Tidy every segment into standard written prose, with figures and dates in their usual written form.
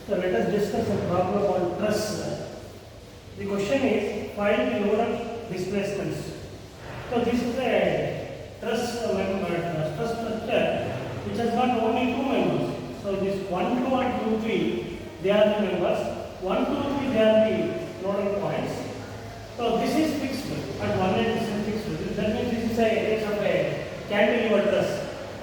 So let us discuss a problem on truss. The question is find the nodal displacements. So this is a truss truss structure which has got only two members. So this 1, 2 and 2, 3 they are the members. 1, 2, 3 they are the nodal points. So this is fixed at one end, this is fixed. That means this is a case of a cantilever truss.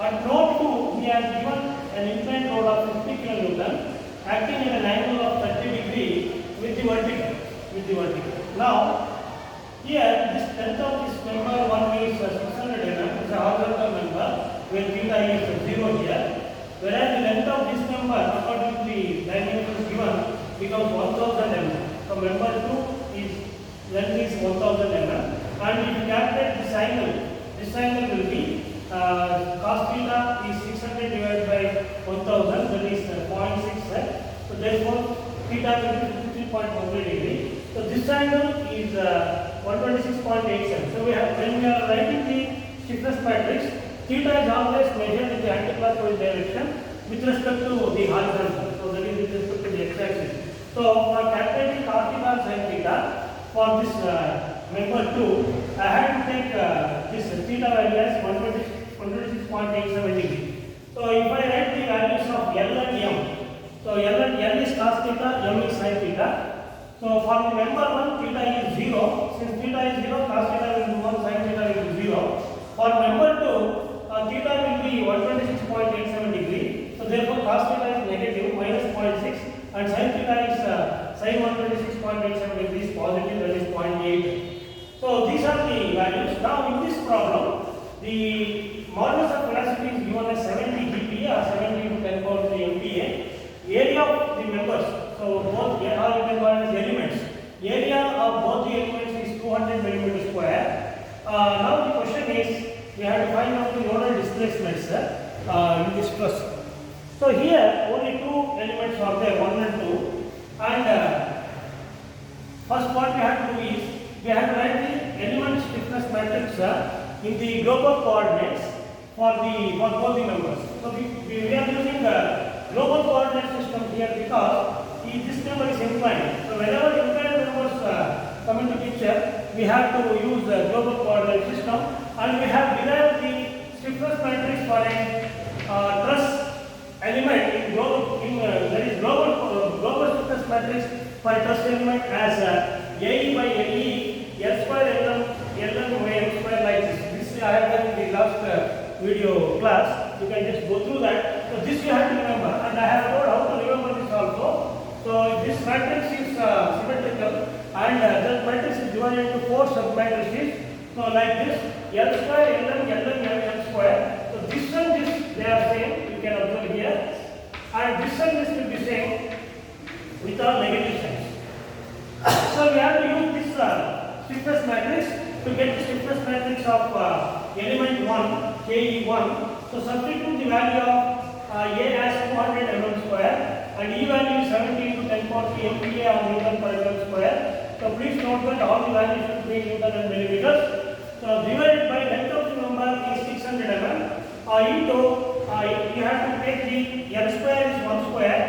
At node 2 we are given an inclined load of 50 kN acting at an angle of 30 degree with the vertical. Now here this length of this member 1 is 600 mm, is a horizontal member where theta is 0 here, whereas the length of this member according to the dimensions given becomes 1000 mm. So member 2 is length is 1000 mm, and if you calculate this angle will be cos theta is 600 divided by 1000, that is 0.6. So therefore theta will be 53.13 degree. So this angle is 126.87. So we have, when we are writing the stiffness matrix, theta is always measured in the anticlockwise direction with respect to the horizontal. So that is with respect to the x-axis. So for calculating cos theta and sin theta for this member 2, I had to take this theta value as 126.87 degree. So if I write the values of L and M, so L is cos theta, M is sin theta. So for the member 1, theta is 0. Since theta is 0, cos theta will be 1, sin theta will be 0. For member 2, theta will be 126.87 degree. So therefore cos theta is negative, minus 0.6, and sin theta is sin 126.87 degree is positive, that is 0.8. So these are the values. Now in this problem, the modulus of velocity is given as 70 GPa or 70 into 10 power 3 MPa. Area of the members, so both are as elements. Area of both the elements is 200 mm square. Now the question is, we have to find out the nodal displacements in this truss. So here only two elements are there, 1 and 2. And first what we have to do is, we have to write the element stiffness matrix in the global coordinates for both the members. So we are using the global coordinate system here because this member is inclined. So whenever inclined members come into picture, we have to use the global coordinate system, and we have derived the stiffness matrix for a truss element in that is global stiffness matrix for a truss element as AE by LE, L square Lm by M square, like this. This I have done in the last video class. You can just go through that. So this you have to remember, and I have told how to remember this also. So this matrix is symmetrical, and that matrix is divided into 4 submatrices. So like this, L square Lm M square. So this and this they are same. You can observe here, and this and this will be same with all negative signs. So we have to use this stiffness matrix to get the stiffness matrix of element 1, Ke1. So substitute the value of A as 200 mm square and E value is 70 into 10 power 3 MPa or Newton per mm square. So please note that all the values should be Newton and millimeters. So divided by length of the number is 600 mm. Into you have to take the L square is 1 square,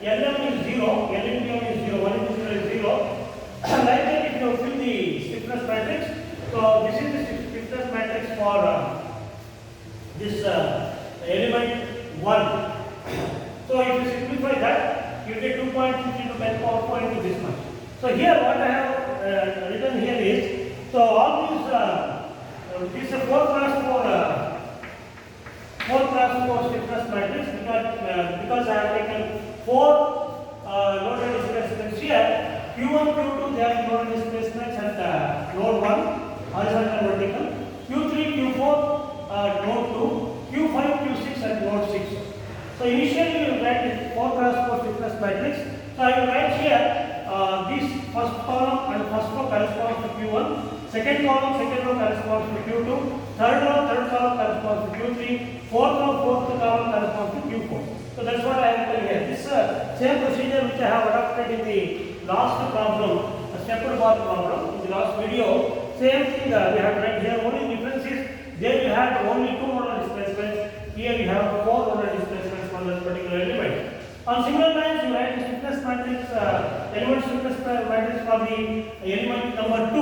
Lm is 0, L into M is 0, 1 into 0 is 0. Like that, if you fill the stiffness matrix, so this is the stiffness matrix for this element 1. So if you simplify that, you get 2.6 into 10 power 4 into this much. So here what I have written here is, so all these this is a 4 cross 4 stiffness matrix because I have taken 4 nodal displacements here. Q1, Q2 they are nodal displacements at node 1 horizontal vertical, Q3, Q4 node 2, Q5, Q6 at node 6. So initially we will write this 4 cross 4 stiffness matrix. So I will write here this first column and first row corresponds to Q1, second column, second row corresponds to Q2, third row, third column corresponds to Q3, fourth row, fourth column corresponds to Q4. So that's what I have written here. This same procedure which I have adopted in the last problem, a stepped bar problem in the last video. Same thing we have written here. Only difference is there you have only 2 nodal displacements. Here you have 4 nodal displacements for that particular element. On similar lines, you write this element stiffness matrix for the element number 2.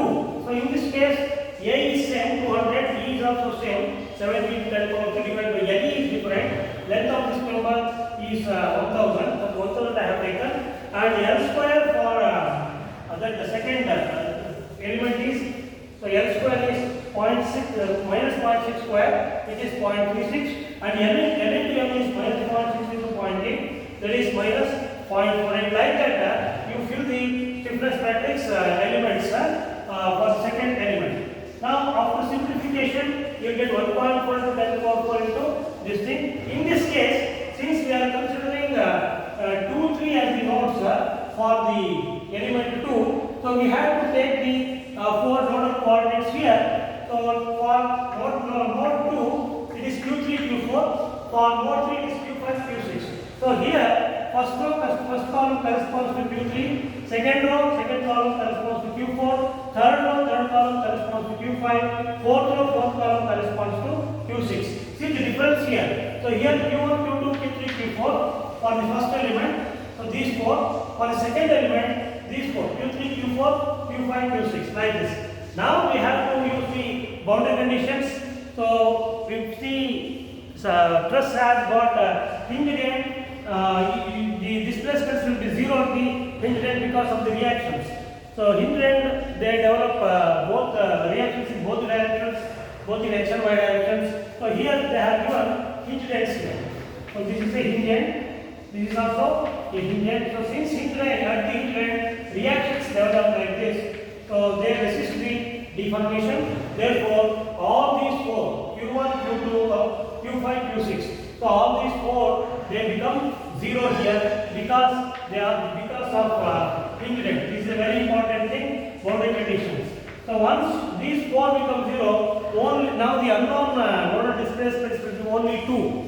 So in this case, A is same 200, E is also same 70 10 power 3 divided by LE is different. Length of this member is 1000. So 1000 I have taken, and L square for the second element is, so L square is 0.6 minus 0.6 square, which is 0.36, and L into M is minus 0.6 into 0.8, that is minus 0.4. And like that, you fill the stiffness matrix elements for the second element. Now, after simplification, you get 1.4 to 10 power 4 into this thing. In this case, since we are considering 2, 3 as the nodes for the element 2, so we have to take the 4 nodal coordinates here. So, for node 2, it is Q3, Q4. For node 3, it is Q5, Q6. So, here, first column corresponds to Q3, second column corresponds to Q4, third column corresponds to Q5, fourth column corresponds to Q6. See the difference here. So, here Q1, Q2, Q3, Q4 for the first element. So, these 4. For the second element, these 4. Q3, Q4, Q5, Q6, like this. Now, we have to use the boundary conditions. So, if the truss has got hinged end, the displacements will be 0 at the hinged end because of the reactions. So, hinged end, they develop both reactions in both directions, both in X and Y directions. So, here they have given hinged ends here. So, this is a hinged end. This is also a hinged end. So, since hinged end, at the hinged end, reactions develop like this. So, they resist the deformation. Therefore, all these 4, Q1, Q2, Q5, Q6. So, all these 4, they become 0 here because they are because of hinged end. This is a very important thing, boundary conditions. So, once these 4 become 0, only now the unknown nodal displacements will be only 2.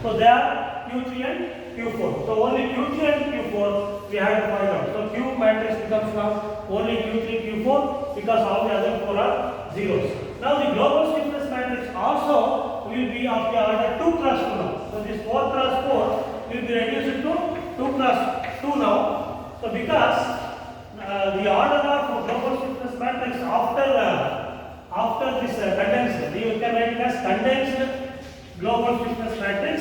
So, they are Q3 and Q4. So, only Q3 and Q4 we have to find out. So, Q matrix becomes now only Q3, Q4 because all the other 4 are zeros. Now, the global stiffness matrix also will be of the order 2 cross 2 now. So, this 4 cross 4 will be reduced to 2 cross 2 now. So, because the order of global stiffness matrix after this condensed, you can write it as condensed global stiffness matrix.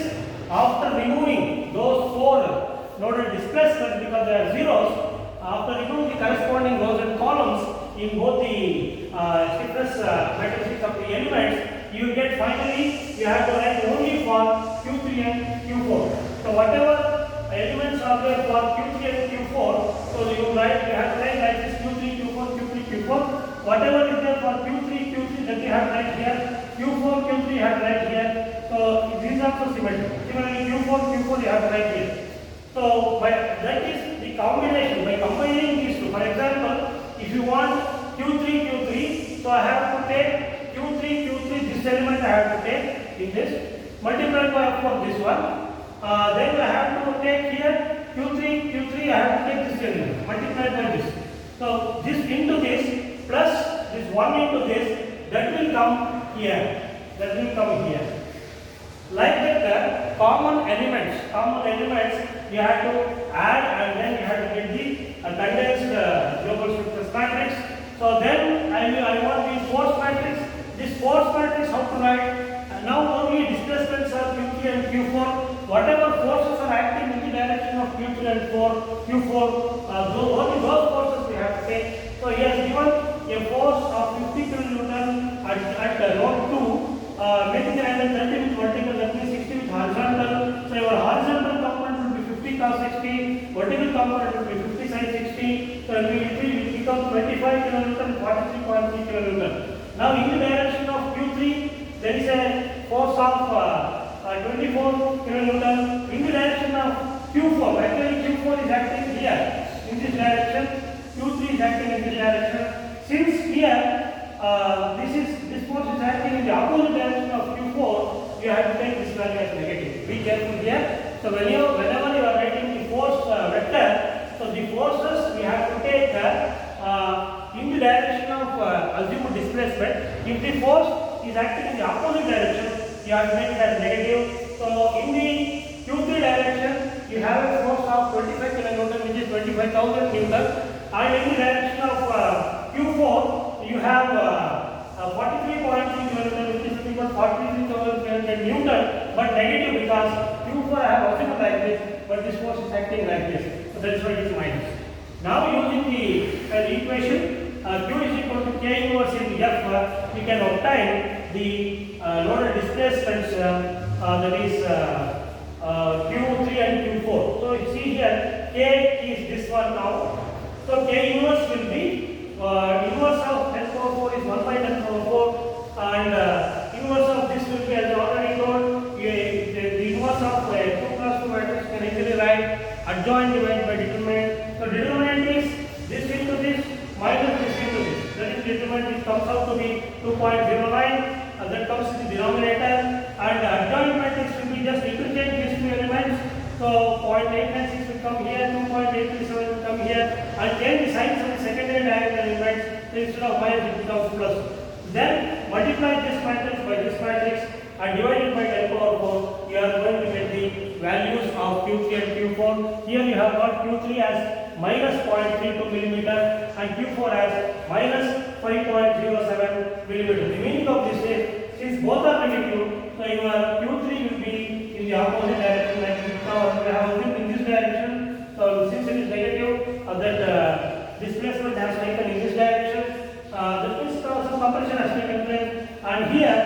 After removing those 4 nodal displacements because they are zeros, after removing the corresponding rows and columns in both the stiffness matrices of the elements, you get finally you have to write only for Q3 and Q4. So, whatever elements are there for Q3 and Q4, so you have to write like this Q3, Q4, Q3, Q4. Whatever is there for Q3, Q3 that you have to write here, Q4, Q3 you have to write here. So, these are also symmetrical. Similarly, Q4, Q4 you have to write here. So, that is the combination. By combining these two, for example, if you want Q3, Q3, so I have to take Q3, Q3, this element I have to take in this, multiplied by of course this one. Then I have to take here Q3, Q3, I have to take this element, multiplied by this. So, this into this plus this 1 into this, that will come here. That will come here. Like that, common elements you have to add and then you have to get the condensed global stiffness matrix. So then I want the force matrix. This force matrix how to write? Now only displacements are Q3 and Q4. Whatever forces are acting in the direction of Q3 and Q4, only those forces we have to take. So he has given a force of 50 kN at node 2. Making the angle 30 with vertical, that means 60 with horizontal. So, your horizontal component will be 50 cos 60, vertical component will be 50 sin 60. So, it will become 25 kN, 43.3 kN. Now, in the direction of Q3, there is a force of 24 kN. In the direction of Q4, actually Q4 is acting here in this direction, Q3 is acting in this direction. Since here, this force is acting in the opposite direction of Q4, you have to take this value as negative. Be careful here. So, whenever you are writing the force vector, so the forces we have to take in the direction of assumed displacement. If the force is acting in the opposite direction, you have to make it as negative. So, in the Q3 direction, you have a force of 25 kN, which is 25,000 get Newton, but negative because Q4 I have observed like this, but this force is acting like this. So that is why it is minus. Now using the equation Q is equal to K inverse into F, we can obtain the nodal displacements that is Q3 and Q4. So you see here K is this one now. So K inverse will be inverse of 10 power 4 is 1 by 10 power 4, and inverse of this will be, as I already told, the inverse of 2 plus 2 matrix can easily write adjoint divided by determinant. So determinant is this into this minus this into this. That is determinant, which comes out to be 2.09. That comes in the denominator, and adjoint matrix will be just interchange these two elements. So 0.896 will come here, 2.837 will come here, and change the signs of the secondary diagonal elements. So instead of minus it becomes plus. Then multiply this matrix by this matrix and divide it by 10 power 4. You are going to get the values of Q3 and Q4. Here you have got Q3 as minus 0.32 millimeter and Q4 as minus 5.07 millimeter. The meaning of this is, since both are negative, so your Q3 will be in the opposite direction, like we have moved in this direction. So since it is negative, that displacement has taken in this direction. That means some compression has taken place, and here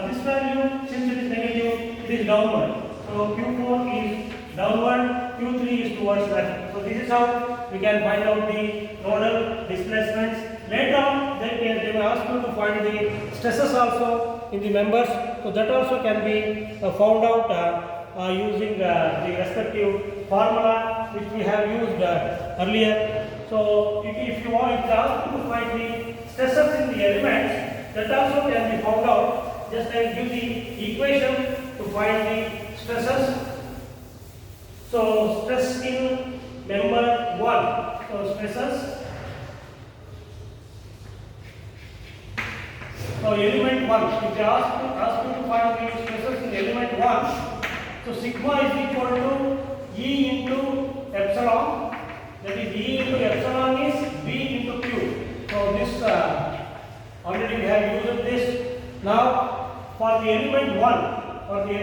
this value, since it is negative, it is downward. So Q4 is downward, Q3 is towards left. So this is how we can find out the nodal displacements. Later on, they will ask you to find the stresses also in the members. So that also can be found out using the respective formula which we have used earlier. So if you want, if they ask you to find the stresses in the elements, that also can be found out. Just I give the equation to find the stresses. So stress in member 1. So stresses. So element 1. If they ask you to find the stresses in element 1, so sigma is equal to E into epsilon. That is E into epsilon is B into Q. So this already we have used this. Now for the element 1, we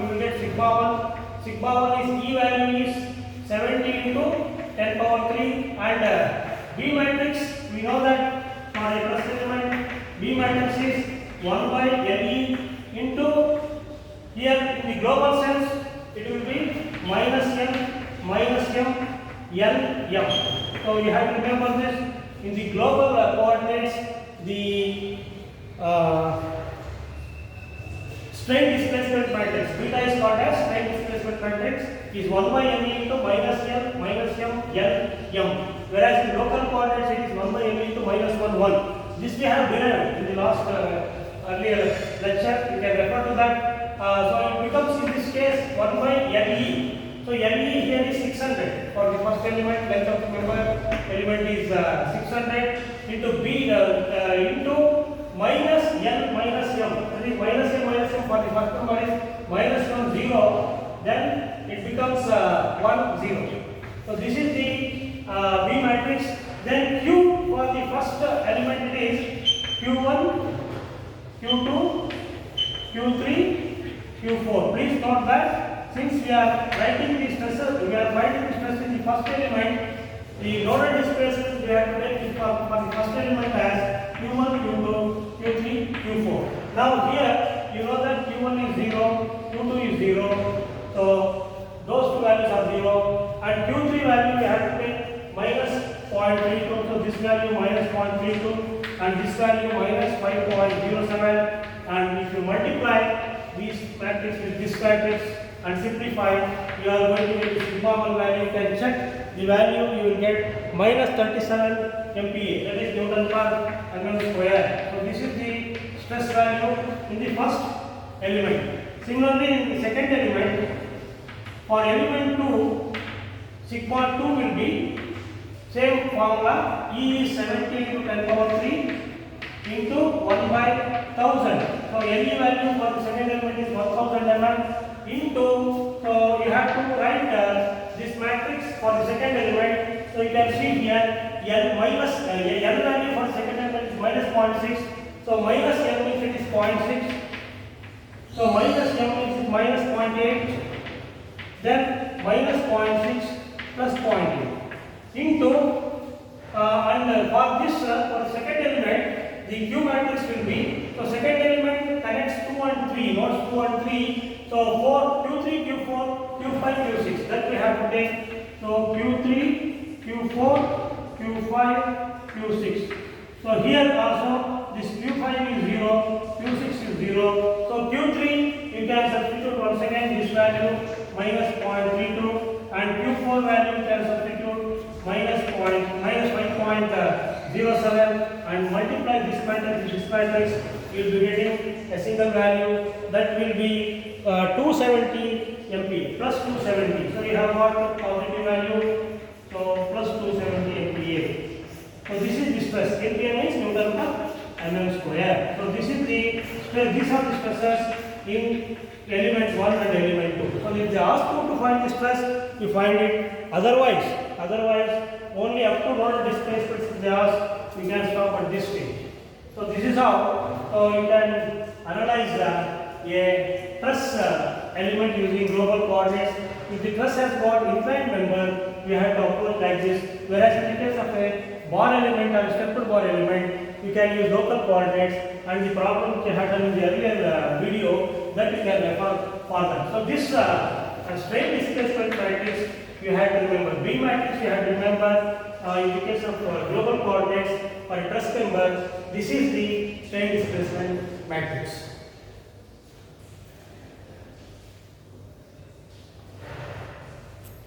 will get sigma 1. Sigma 1 is E value is 70 into 10 power 3, and B matrix, we know that for a Truss element, B matrix is 1 by LE into, here in the global sense, it will be minus M, L, M. So you have to remember this. In the global coordinates, the strain displacement matrix, beta is called as strain displacement matrix, is 1 by ME into minus M, L, M. Whereas in local coordinates, it is 1 by ME into minus 1, 1. This we have derived in the last earlier lecture. You can refer to that. So it becomes in this case 1 by LE. So LE here is 600 for the first element. Length of the member element is 600 into B into minus L minus M. That is minus M for the first number is minus 1 0. Then it becomes 1 0. So this is the B matrix. Then Q for the first element is Q1, Q2, Q3, Q4. Please note that since we are writing the stresses, we are finding the stress in the first element, the nodal displacement we have to take for the first element as Q1, Q2, Q3, Q4. Now here you know that Q1 is 0, Q2 is 0. So those two values are 0, and Q3 value we have to take minus 0.32. So this value minus 0.32 and this value minus 5.07. And if you multiply these matrix with this matrix and simplify, you are going to get the sigma 1 value. You can check the value, you will get minus 37 MPa, that is Newton per mm square. So this is the stress value in the first element. Similarly, in the second element, for element 2, sigma 2 will be same formula, E is 70 into 10 power 3 into 1 by 1000. So LE value for the second element is 1000 mm into, so you have to write this matrix for the second element. So you can see here L minus L value for the second element is minus 0.6. So minus L means it is 0.6. So minus m is minus 0.8, then minus 0.6 plus 0.8 into and for this for the second element the Q matrix will be, so second element connects 2 and 3, nodes 2 and 3, so 4 Q3 Q4 Q5 Q6, that we have to take. So Q3 Q4 Q5 Q6. So here also this Q5 is 0, Q6 is 0. So Q3 you can substitute once again this value minus 0.32 and Q4 value you can substitute minus 5.07 and multiply this matrix, you will be getting a single value that will be 270 MPa plus 270. So we have got positive value, so plus 270 MPa. So this is the stress. MPa means Newton per mm square. So this is the stress. These are the stresses in element 1 and element 2. So if they ask you to find the stress, you find it. Otherwise, only up to nodal displacements if they ask, you can stop at this stage. So this is how you can analyze a truss element using global coordinates. If the truss has got inclined member, we have to approach like this. Whereas in the case of a bar element or a stepped bar element, you can use local coordinates, and the problem which I had done in the earlier video, that you can refer further. So this strain displacement matrix you have to remember. B matrix you have to remember. In the case of global coordinates for a truss member, this is the strain displacement matrix.